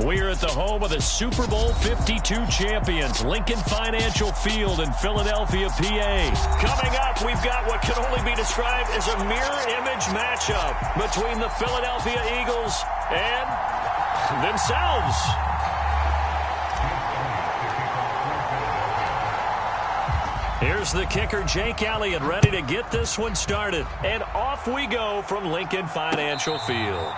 We're at the home of the Super Bowl 52 champions, Lincoln Financial Field in Philadelphia, PA. Coming up, we've got what can only be described as a mirror image matchup between the Philadelphia Eagles and themselves. Here's the kicker, Jake Elliott, ready to get this one started. And off we go from Lincoln Financial Field.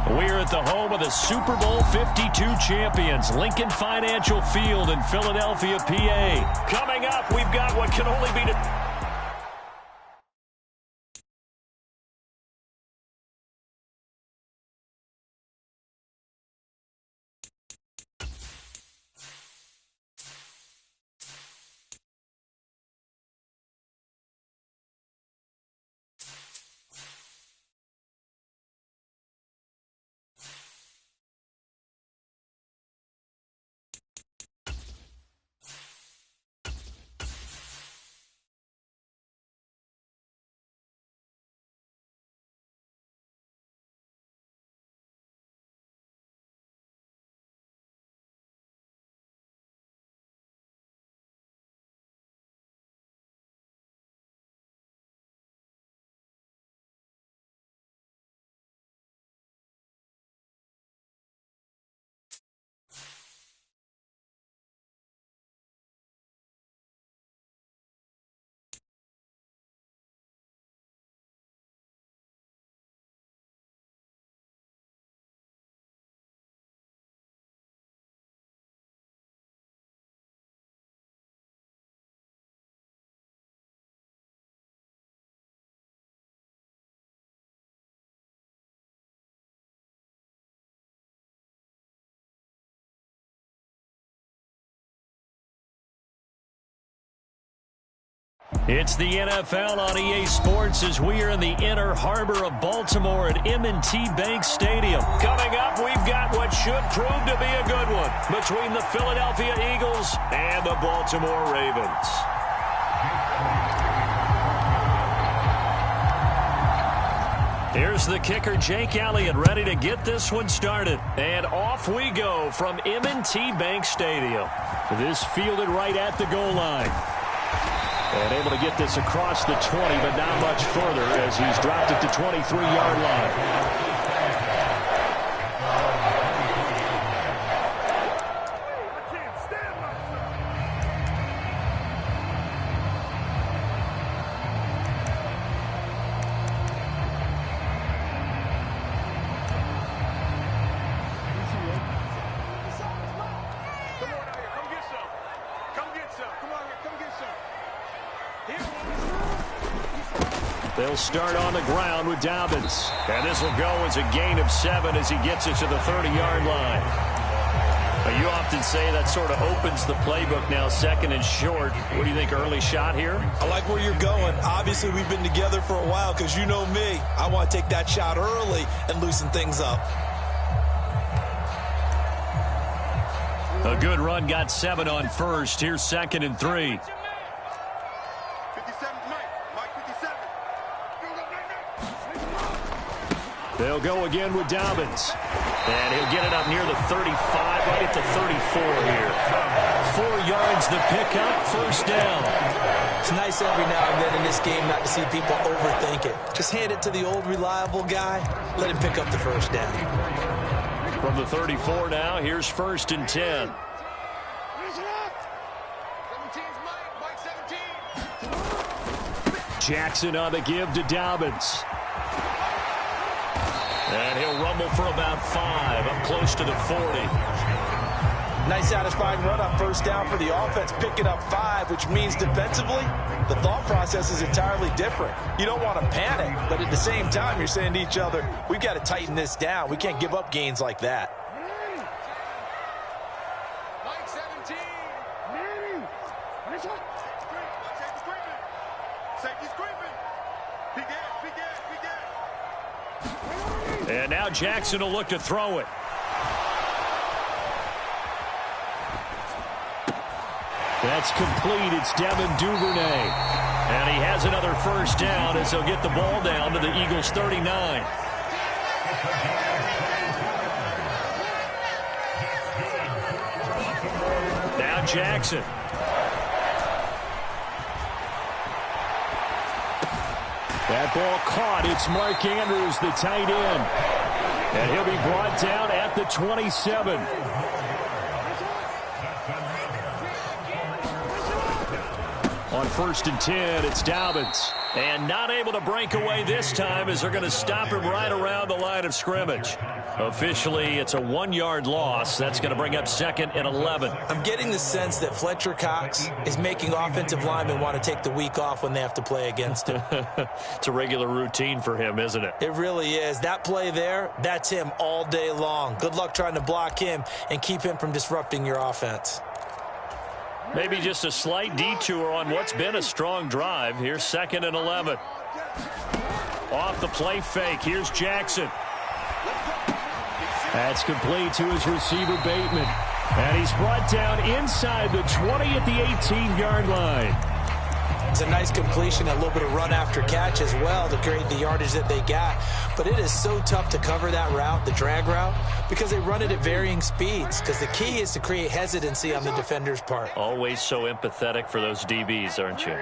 We're at the home of the Super Bowl 52 champions, Lincoln Financial Field in Philadelphia, PA. Coming up, we've got what can only be It's the NFL on EA Sports as we are in the inner harbor of Baltimore at M&T Bank Stadium. Coming up, we've got what should prove to be a good one between the Philadelphia Eagles and the Baltimore Ravens. Here's the kicker, Jake Elliott, ready to get this one started. And off we go from M&T Bank Stadium. This fielded right at the goal line. And able to get this across the 20, but not much further as he's dropped it to 23-yard line. They'll start on the ground with Dobbins. And this will go as a gain of 7 as he gets it to the 30-yard line. But you often say that sort of opens the playbook now, second and short. What do you think, early shot here? I like where you're going. Obviously, we've been together for a while because you know me. I want to take that shot early and loosen things up. A good run, got 7 on first. Here's 2nd and 3. They'll go again with Dobbins. And he'll get it up near the 35, right at the 34 here. 4 yards the pickup, first down. It's nice every now and then in this game not to see people overthink it. Just hand it to the old reliable guy. Let him pick up the first down. From the 34 now, here's 1st and 10. Jackson on the give to Dobbins. And he'll rumble for about 5, up close to the 40. Nice satisfying run on first down for the offense, picking up 5, which means defensively, the thought process is entirely different. You don't want to panic, but at the same time, you're saying to each other, we've got to tighten this down. We can't give up gains like that. And now Jackson will look to throw it. That's complete. It's Devin Duvernay. And he has another first down as he'll get the ball down to the Eagles' 39. Now Jackson. That ball caught. It's Mark Andrews, the tight end. And he'll be brought down at the 27. On 1st and 10, it's Dobbins. And not able to break away this time as they're going to stop him right around the line of scrimmage. Officially, it's a 1-yard loss. That's going to bring up 2nd and 11. I'm getting the sense that Fletcher Cox is making offensive linemen want to take the week off when they have to play against him. It's a regular routine for him, isn't it? It really is. That play there, that's him all day long. Good luck trying to block him and keep him from disrupting your offense. Maybe just a slight detour on what's been a strong drive. Here's 2nd and 11. Off the play fake. Here's Jackson. That's complete to his receiver, Bateman. And he's brought down inside the 20 at the 18-yard line. It's a nice completion, a little bit of run after catch as well to create the yardage that they got. But it is so tough to cover that route, the drag route, because they run it at varying speeds. Because the key is to create hesitancy on the defender's part. Always so empathetic for those DBs, aren't you?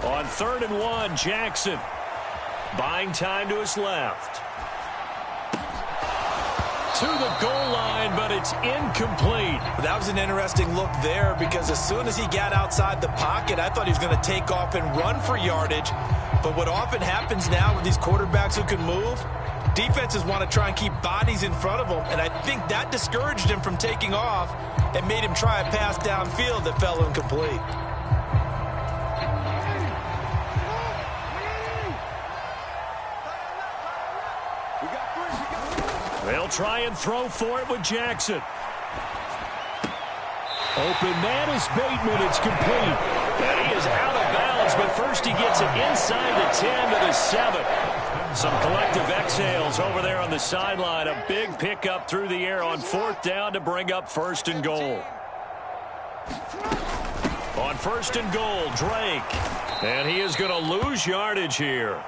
On 3rd and 1, Jackson. Buying time to his left. To the goal line, but it's incomplete. That was an interesting look there because as soon as he got outside the pocket, I thought he was going to take off and run for yardage. But what often happens now with these quarterbacks who can move, defenses want to try and keep bodies in front of them, and I think that discouraged him from taking off and made him try a pass downfield that fell incomplete. They'll try and throw for it with Jackson. Open man is Bateman. It's complete. And he is out of bounds, but first he gets it inside the 10 to the 7. Some collective exhales over there on the sideline. A big pickup through the air on 4th down to bring up 1st and goal. On 1st and goal, Drake. And he is going to lose yardage here.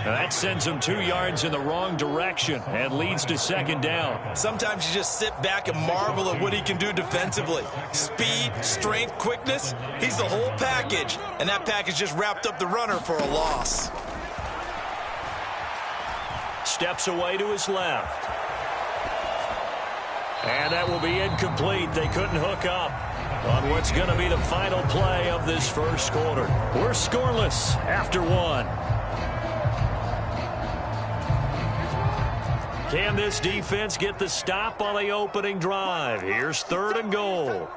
That sends him 2 yards in the wrong direction and leads to 2nd down. Sometimes you just sit back and marvel at what he can do defensively. Speed, strength, quickness. He's the whole package. And that package just wrapped up the runner for a loss. Steps away to his left. And that will be incomplete. They couldn't hook up on what's going to be the final play of this first quarter. We're scoreless after 1. Can this defense get the stop on the opening drive? Here's 3rd and goal.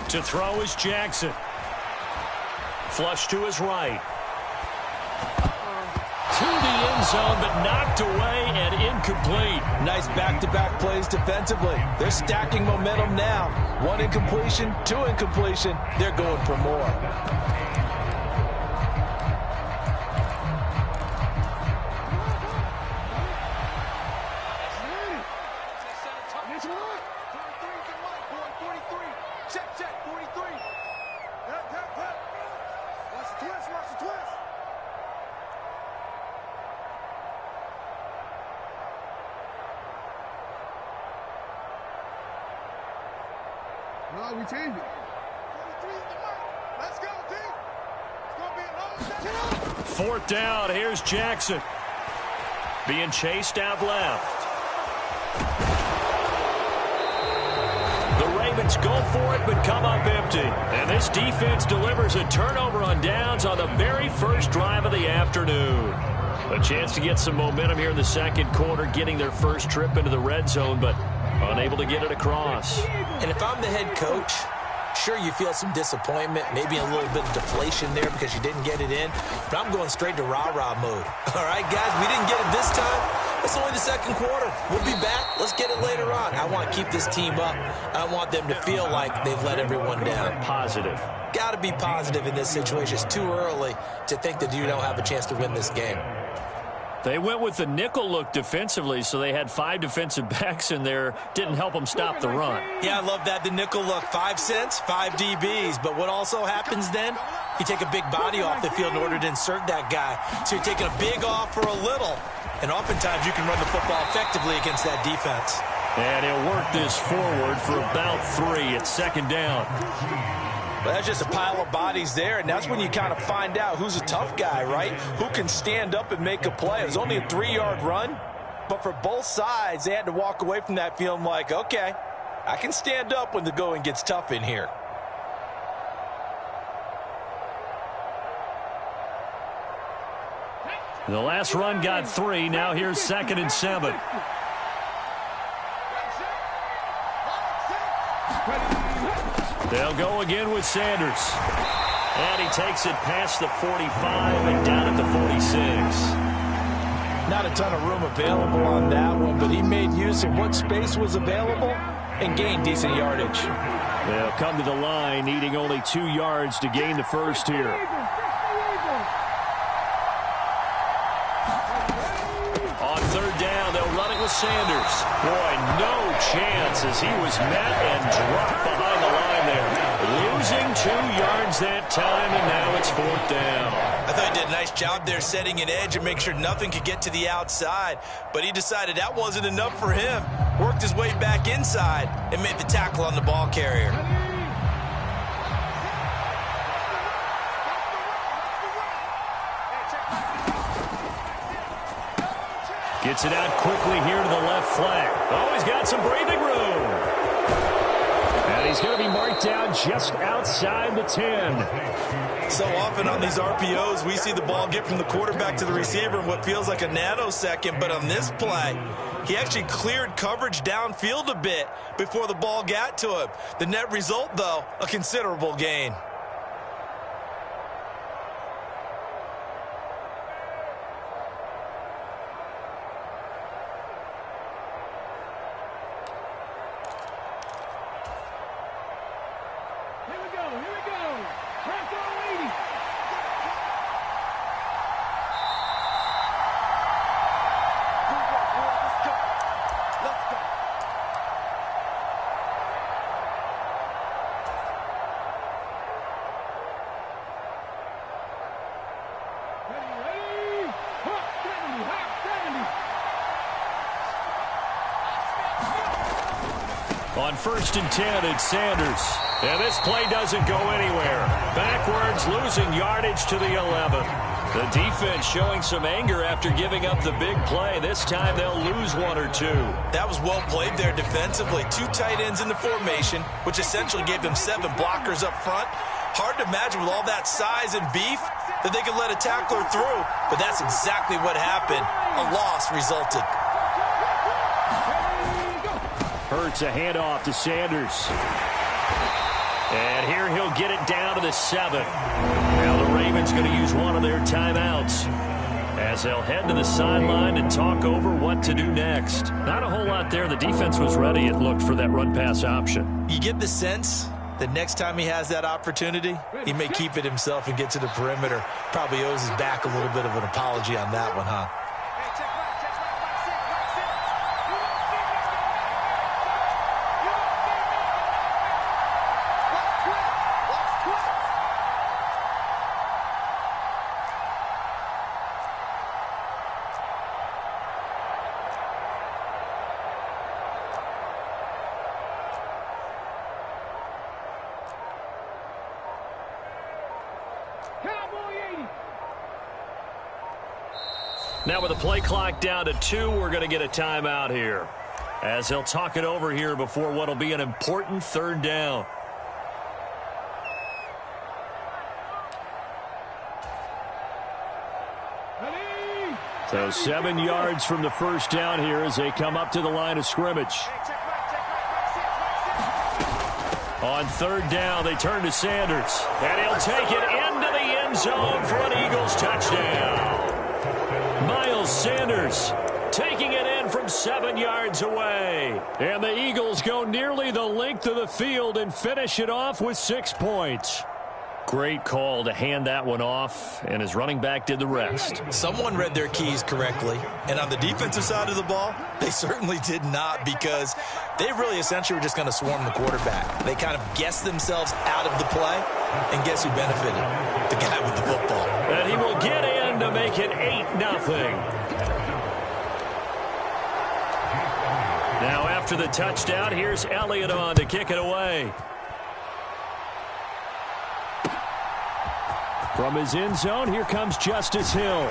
To throw is Jackson. Flush to his right. To the end zone, but knocked away and incomplete. Nice back-to-back plays defensively. They're stacking momentum now. 1 incompletion, 2 incompletion. They're going for more. No, we changed it. 23 is the mark. Let's go, team. It's going to be a long set. 4th down. Here's Jackson. Being chased out left. The Ravens go for it, but come up empty. And this defense delivers a turnover on downs on the very first drive of the afternoon. A chance to get some momentum here in the 2nd quarter, getting their first trip into the red zone, but unable to get it across. And if I'm the head coach, sure, you feel some disappointment, maybe a little bit of deflation there because you didn't get it in, but I'm going straight to rah-rah mode. All right, guys, we didn't get it this time. It's only the 2nd quarter. We'll be back. Let's get it later on. I want to keep this team up. I want them to feel like they've let everyone down. Positive. Got to be positive in this situation. It's too early to think that you don't have a chance to win this game. They went with the nickel look defensively, so they had 5 defensive backs in there. Didn't help them stop the run. Yeah, I love that, the nickel look. 5 cents, 5 DBs. But what also happens then? You take a big body off the field in order to insert that guy. So you're taking a big off for a little. And oftentimes you can run the football effectively against that defense. And he'll work this forward for about 3 at 2nd down. Well, that's just a pile of bodies there, and that's when you kind of find out who's a tough guy, right? Who can stand up and make a play. It was only a 3-yard run, but for both sides, they had to walk away from that feeling like, okay, I can stand up when the going gets tough in here. The last run got 3. Now here's 2nd and 7. They'll go again with Sanders. And he takes it past the 45 and down at the 46. Not a ton of room available on that one, but he made use of what space was available and gained decent yardage. They'll come to the line, needing only 2 yards to gain the first here. On 3rd down, they'll run it with Sanders. Boy, no chance as he was met and dropped behind the line there. Losing 2 yards that time, and now it's 4th down. I thought he did a nice job there setting an edge and make sure nothing could get to the outside. But he decided that wasn't enough for him. Worked his way back inside and made the tackle on the ball carrier. Gets it out quickly here to the left flank. Oh, he's got some breathing room. And he's going to be marked down just outside the 10. So often on these RPOs, we see the ball get from the quarterback to the receiver in what feels like a nanosecond. But on this play, he actually cleared coverage downfield a bit before the ball got to him. The net result, though, a considerable gain. On 1st and 10, it's Sanders. And this play doesn't go anywhere. Backwards, losing yardage to the 11. The defense showing some anger after giving up the big play. This time they'll lose one or two. That was well played there defensively. 2 tight ends in the formation, which essentially gave them 7 blockers up front. Hard to imagine with all that size and beef that they could let a tackler through, but that's exactly what happened. A loss resulted. Hurts a handoff to Sanders. And here he'll get it down to the 7. Now the Ravens going to use one of their timeouts as they'll head to the sideline and talk over what to do next. Not a whole lot there. The defense was ready, it looked, for that run-pass option. You get the sense that next time he has that opportunity, he may keep it himself and get to the perimeter. Probably owes his back a little bit of an apology on that one, huh? Now with the play clock down to 2, we're going to get a timeout here as they'll talk it over here before what will be an important 3rd down. So 7 yards from the 1st down here as they come up to the line of scrimmage. On 3rd down, they turn to Sanders, and he'll take it into the end zone for an Eagles touchdown. Miles Sanders taking it in from 7 yards away. And the Eagles go nearly the length of the field and finish it off with 6 points. Great call to hand that one off, and his running back did the rest. Someone read their keys correctly, and on the defensive side of the ball, they certainly did not, because they really essentially were just going to swarm the quarterback. They kind of guessed themselves out of the play, and guess who benefited? The guy with the football. And he will get in to make it 8-0. Now after the touchdown, here's Elliott on to kick it away. From his end zone, here comes Justice Hill.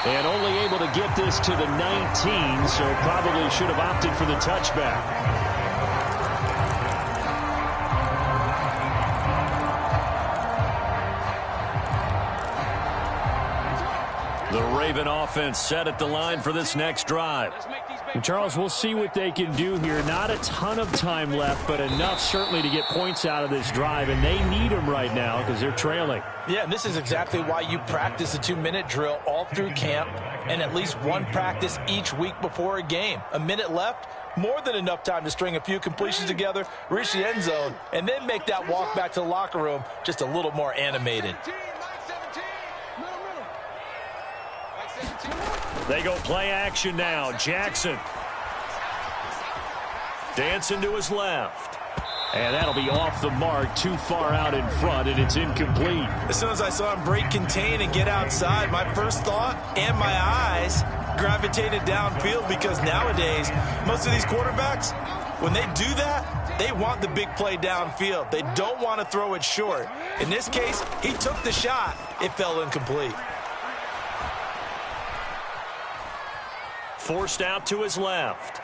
And only able to get this to the 19, so probably should have opted for the touchback. The Raven offense set at the line for this next drive. And Charles, we'll see what they can do here. Not a ton of time left, but enough certainly to get points out of this drive, and they need them right now because they're trailing. Yeah, and this is exactly why you practice a 2-minute drill all through camp and at least one practice each week before a game. A minute left, more than enough time to string a few completions together, reach the end zone, and then make that walk back to the locker room just a little more animated. They go play action now. Jackson dancing to his left. And that'll be off the mark, too far out in front, and it's incomplete. As soon as I saw him break contain and get outside, my first thought and my eyes gravitated downfield, because nowadays, most of these quarterbacks, when they do that, they want the big play downfield. They don't want to throw it short. In this case, he took the shot. It fell incomplete. Forced out to his left.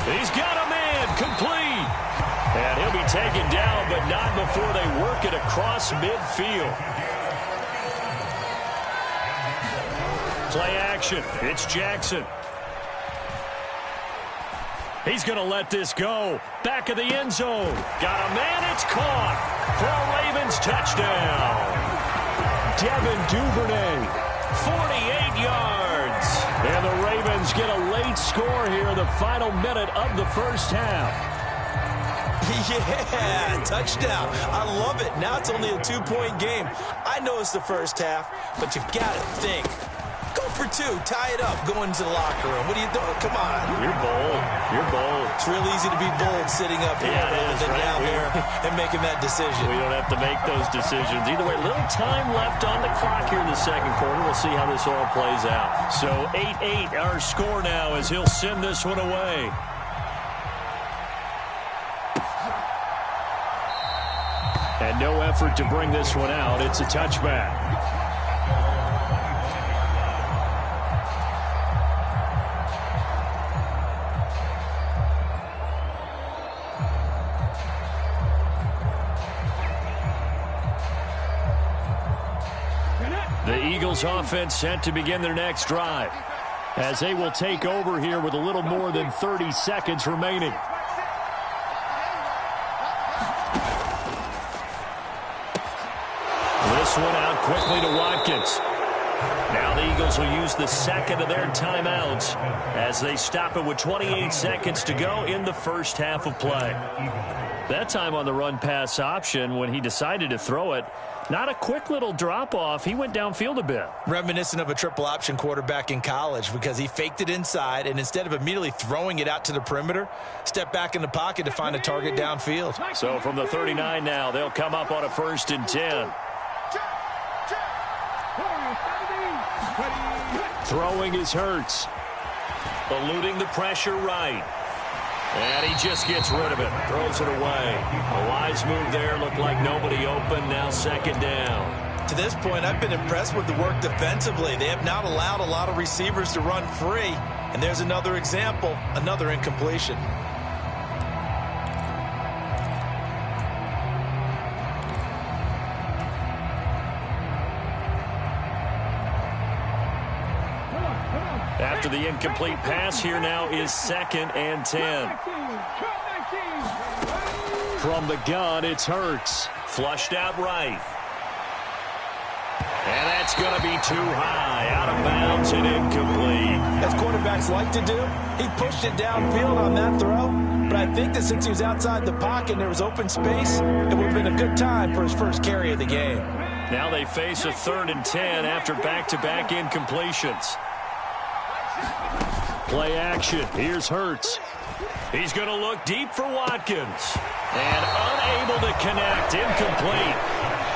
He's got a man, complete. And he'll be taken down, but not before they work it across midfield. Play action. It's Jackson. He's going to let this go. Back of the end zone. Got a man. It's caught for a Ravens touchdown. Devin Duvernay, 48 yards. And the Ravens get a late score here in the final minute of the first half. Yeah, touchdown. I love it. Now it's only a 2-point game. I know it's the first half, but you've got to think. Go for 2. Tie it up. Go into the locker room. What are you doing? Come on. You're bold. You're bold. It's real easy to be bold sitting up here rather than down there and making that decision. We don't have to make those decisions. Either way, little time left on the clock here in the second quarter. We'll see how this all plays out. So 8-8 our score now as he'll send this one away. And no effort to bring this one out. It's a touchback. The Eagles offense set to begin their next drive, as they will take over here with a little more than 30 seconds remaining. This one out quickly to Watkins. Now the Eagles will use the second of their timeouts as they stop it with 28 seconds to go in the first half of play. That time on the run-pass option, when he decided to throw it, not a quick little drop-off. He went downfield a bit. Reminiscent of a triple-option quarterback in college, because he faked it inside, and instead of immediately throwing it out to the perimeter, stepped back in the pocket to find a target downfield. So from the 39 now, they'll come up on a 1st and 10. Throwing is Hurts. Eluding the pressure right. And he just gets rid of it. Throws it away. A wise move there. Looked like nobody open. Now 2nd down. To this point, I've been impressed with the work defensively. They have not allowed a lot of receivers to run free. And there's another example. Another incompletion. After the incomplete pass, here now is 2nd and 10. From the gun, it's Hurts. Flushed out right. And that's going to be too high. Out of bounds and incomplete. As quarterbacks like to do, he pushed it downfield on that throw. But I think that since he was outside the pocket and there was open space, it would have been a good time for his first carry of the game. Now they face a 3rd and 10 after back-to-back incompletions. Play action. Here's Hurts. He's going to look deep for Watkins. And unable to connect. Incomplete.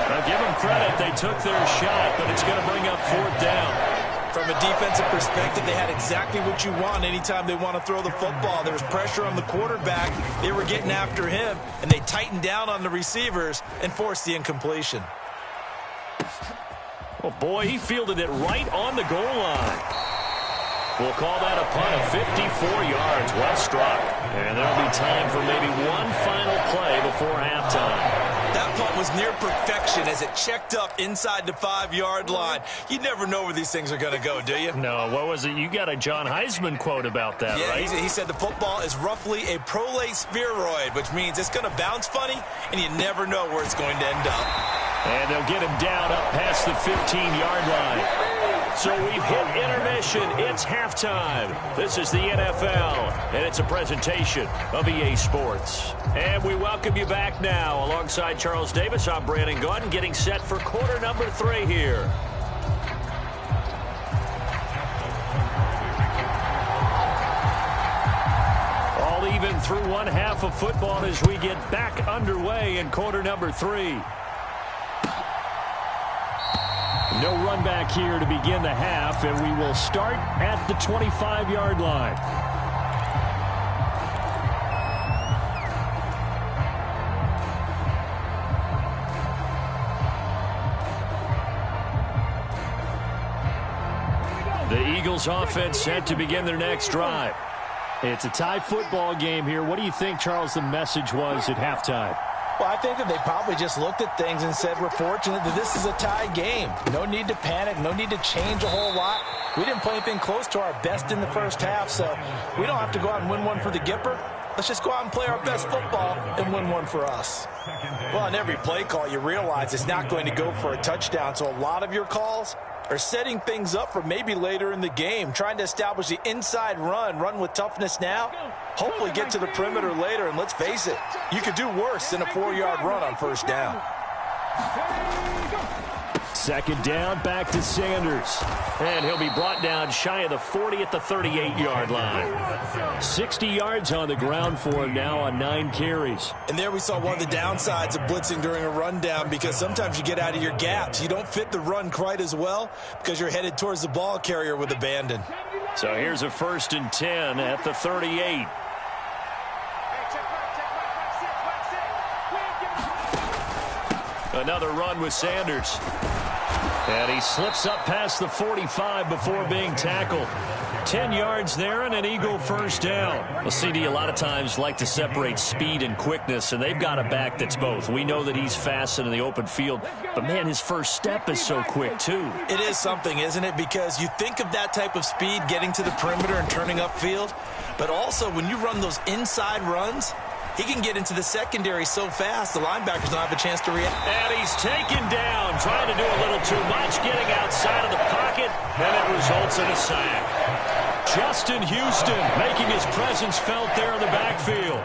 Now give them credit. They took their shot, but it's going to bring up 4th down. From a defensive perspective, they had exactly what you want anytime they want to throw the football. There was pressure on the quarterback. They were getting after him, and they tightened down on the receivers and forced the incompletion. Oh, boy, he fielded it right on the goal line. We'll call that a punt of 54 yards. Well struck. And there'll be time for maybe one final play before halftime. That punt was near perfection as it checked up inside the 5-yard line. You never know where these things are going to go, do you? No, what was it? You got a John Heisman quote about that, right? He said the football is roughly a prolate spheroid, which means it's going to bounce funny, and you never know where it's going to end up. And they'll get him down up past the 15-yard line. So we've hit intermission. It's halftime. This is the NFL, and it's a presentation of EA Sports. And we welcome you back now. Alongside Charles Davis, I'm Brandon Gordon, getting set for quarter number 3 here. All even through one half of football as we get back underway in quarter number 3. No run back here to begin the half, and we will start at the 25-yard line. The Eagles offense set to begin their next drive. It's a tie football game here. What do you think, Charles, the message was at halftime? Well, I think that they probably just looked at things and said, we're fortunate that this is a tie game. No need to panic. No need to change a whole lot. We didn't play anything close to our best in the first half, so we don't have to go out and win one for the Gipper. Let's just go out and play our best football and win one for us. Well, on every play call, you realize it's not going to go for a touchdown, so a lot of your calls are setting things up for maybe later in the game, trying to establish the inside run with toughness now, hopefully get to the perimeter later, and let's face it, you could do worse than a 4-yard run on 1st down. 2nd down, back to Sanders. And he'll be brought down shy of the 40 at the 38-yard line. 60 yards on the ground for him now on 9 carries. And there we saw one of the downsides of blitzing during a rundown, because sometimes you get out of your gaps. You don't fit the run quite as well because you're headed towards the ball carrier with abandon. So here's a 1st and 10 at the 38. Another run with Sanders. And he slips up past the 45 before being tackled. 10 yards there and an Eagle first down. Well, CD a lot of times like to separate speed and quickness, and they've got a back that's both. We know that he's fast in the open field, but, man, his first step is so quick, too. It is something, isn't it? Because you think of that type of speed getting to the perimeter and turning upfield, but also when you run those inside runs, he can get into the secondary so fast the linebackers don't have a chance to react. And he's taken down, trying to do a little too much, getting outside of the pocket, and it results in a sack. Justin Houston making his presence felt there in the backfield.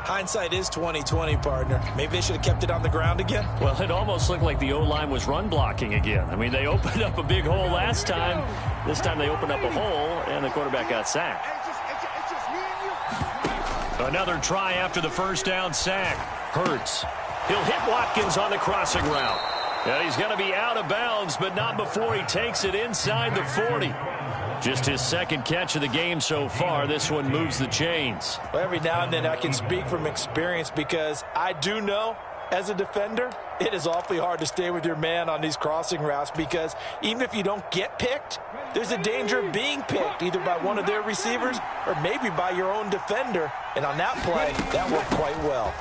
Hindsight is 20/20, partner. Maybe they should have kept it on the ground again. Well, it almost looked like the O-line was run blocking again. I mean, they opened up a big hole last time. This time they opened up a hole, and the quarterback got sacked. Another try after the first down sack. Hurts. He'll hit Watkins on the crossing route. And he's going to be out of bounds, but not before he takes it inside the 40. Just his second catch of the game so far. This one moves the chains. Well, every now and then I can speak from experience because I do know as a defender, it is awfully hard to stay with your man on these crossing routes because even if you don't get picked, there's a danger of being picked either by one of their receivers or maybe by your own defender. And on that play, that worked quite well.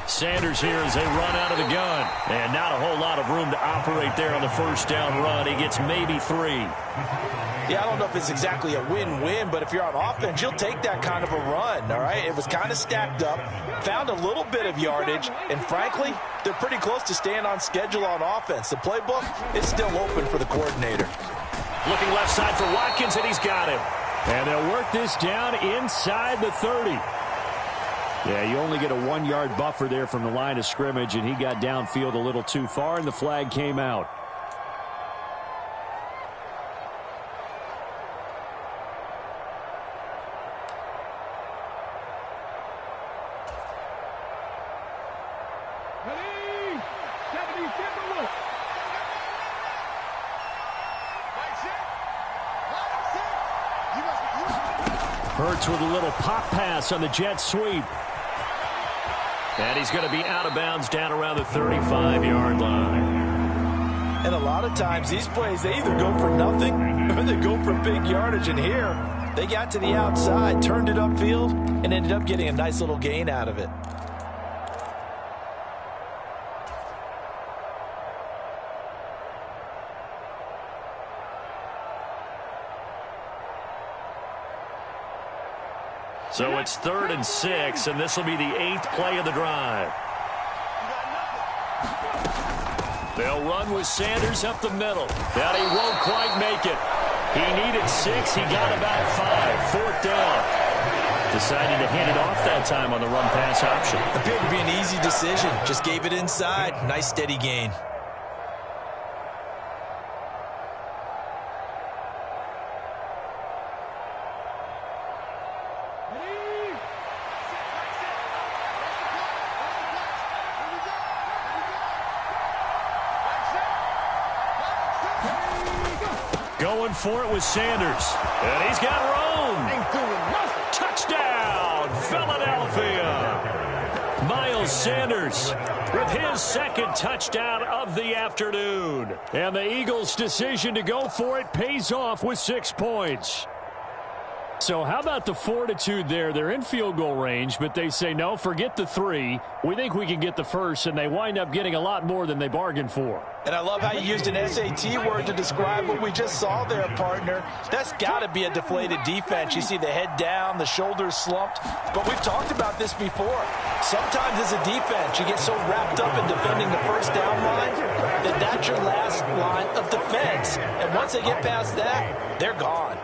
Sanders here as they run out of the gun. And not a whole lot of room to operate there on the first down run. He gets maybe 3. Yeah, I don't know if it's exactly a win-win, but if you're on offense, you'll take that kind of a run, all right? It was kind of stacked up, found a little bit of yardage, and frankly, they're pretty close to staying on schedule on offense. The playbook is still open for the coordinator. Looking left side for Watkins, and he's got him. And they'll work this down inside the 30. Yeah, you only get a 1-yard buffer there from the line of scrimmage, and he got downfield a little too far, and the flag came out. Hurts with a little pop pass on the jet sweep. And he's going to be out of bounds down around the 35-yard line. And a lot of times these plays, they either go for nothing or they go for big yardage. And here, they got to the outside, turned it upfield, and ended up getting a nice little gain out of it. So it's 3rd and 6, and this will be the 8th play of the drive. They'll run with Sanders up the middle. But he won't quite make it. He needed 6. He got about 5. 4th down. Decided to hand it off that time on the run-pass option. Appeared to be an easy decision. Just gave it inside. Nice steady gain. Going for it with Sanders. And he's got room. Touchdown, Philadelphia. Miles Sanders with his second touchdown of the afternoon. And the Eagles' decision to go for it pays off with 6 points. So how about the fortitude there? They're in field goal range, but they say, no, forget the 3. We think we can get the first, and they wind up getting a lot more than they bargained for. And I love how you used an SAT word to describe what we just saw there, partner. That's got to be a deflated defense. You see the head down, the shoulders slumped. But we've talked about this before. Sometimes as a defense, you get so wrapped up in defending the first down line that that's your last line of defense. And once they get past that, they're gone.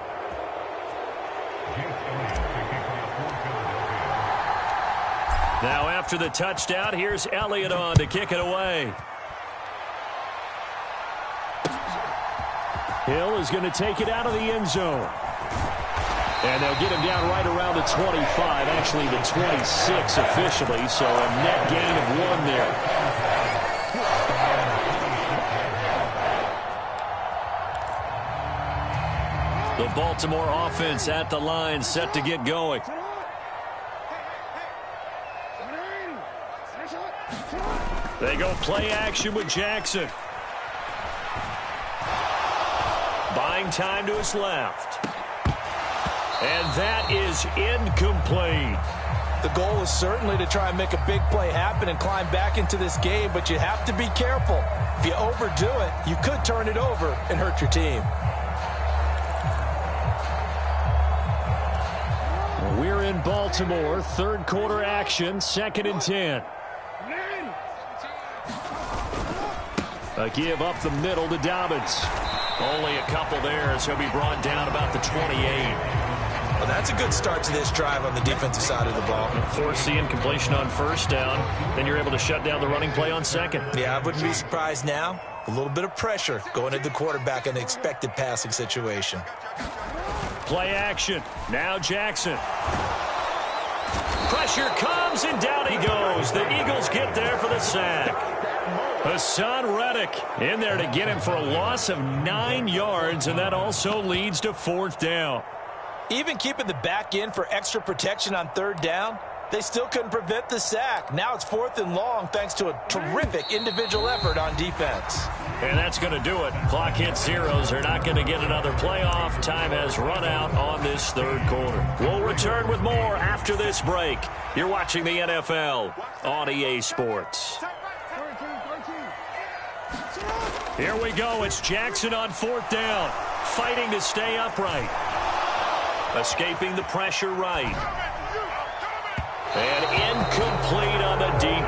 Now after the touchdown, here's Elliott on to kick it away. Hill is going to take it out of the end zone. And they'll get him down right around the 25, actually the 26 officially, so a net gain of 1 there. The Baltimore offense at the line, set to get going. They go play action with Jackson. Buying time to his left. And that is incomplete. The goal is certainly to try and make a big play happen and climb back into this game, but you have to be careful. If you overdo it, you could turn it over and hurt your team. We're in Baltimore, third quarter action, 2nd and 10. A give up the middle to Dobbins. Only a couple there as he'll be brought down about the 28. Well, that's a good start to this drive on the defensive side of the ball. Force the incompletion on first down. Then you're able to shut down the running play on second. Yeah, I wouldn't be surprised now. A little bit of pressure going at the quarterback in an expected passing situation. Play action. Now Jackson. Pressure comes, and down he goes. The Eagles get there for the sack. Hassan Reddick in there to get him for a loss of 9 yards, and that also leads to 4th down. Even keeping the back in for extra protection on 3rd down, they still couldn't prevent the sack. Now it's 4th and long thanks to a terrific individual effort on defense. And that's going to do it. Clock hits zeros. They're not going to get another playoff. Time has run out on this 3rd quarter. We'll return with more after this break. You're watching the NFL on EA Sports. Here we go. It's Jackson on 4th down. Fighting to stay upright. Escaping the pressure right. And incomplete on the deep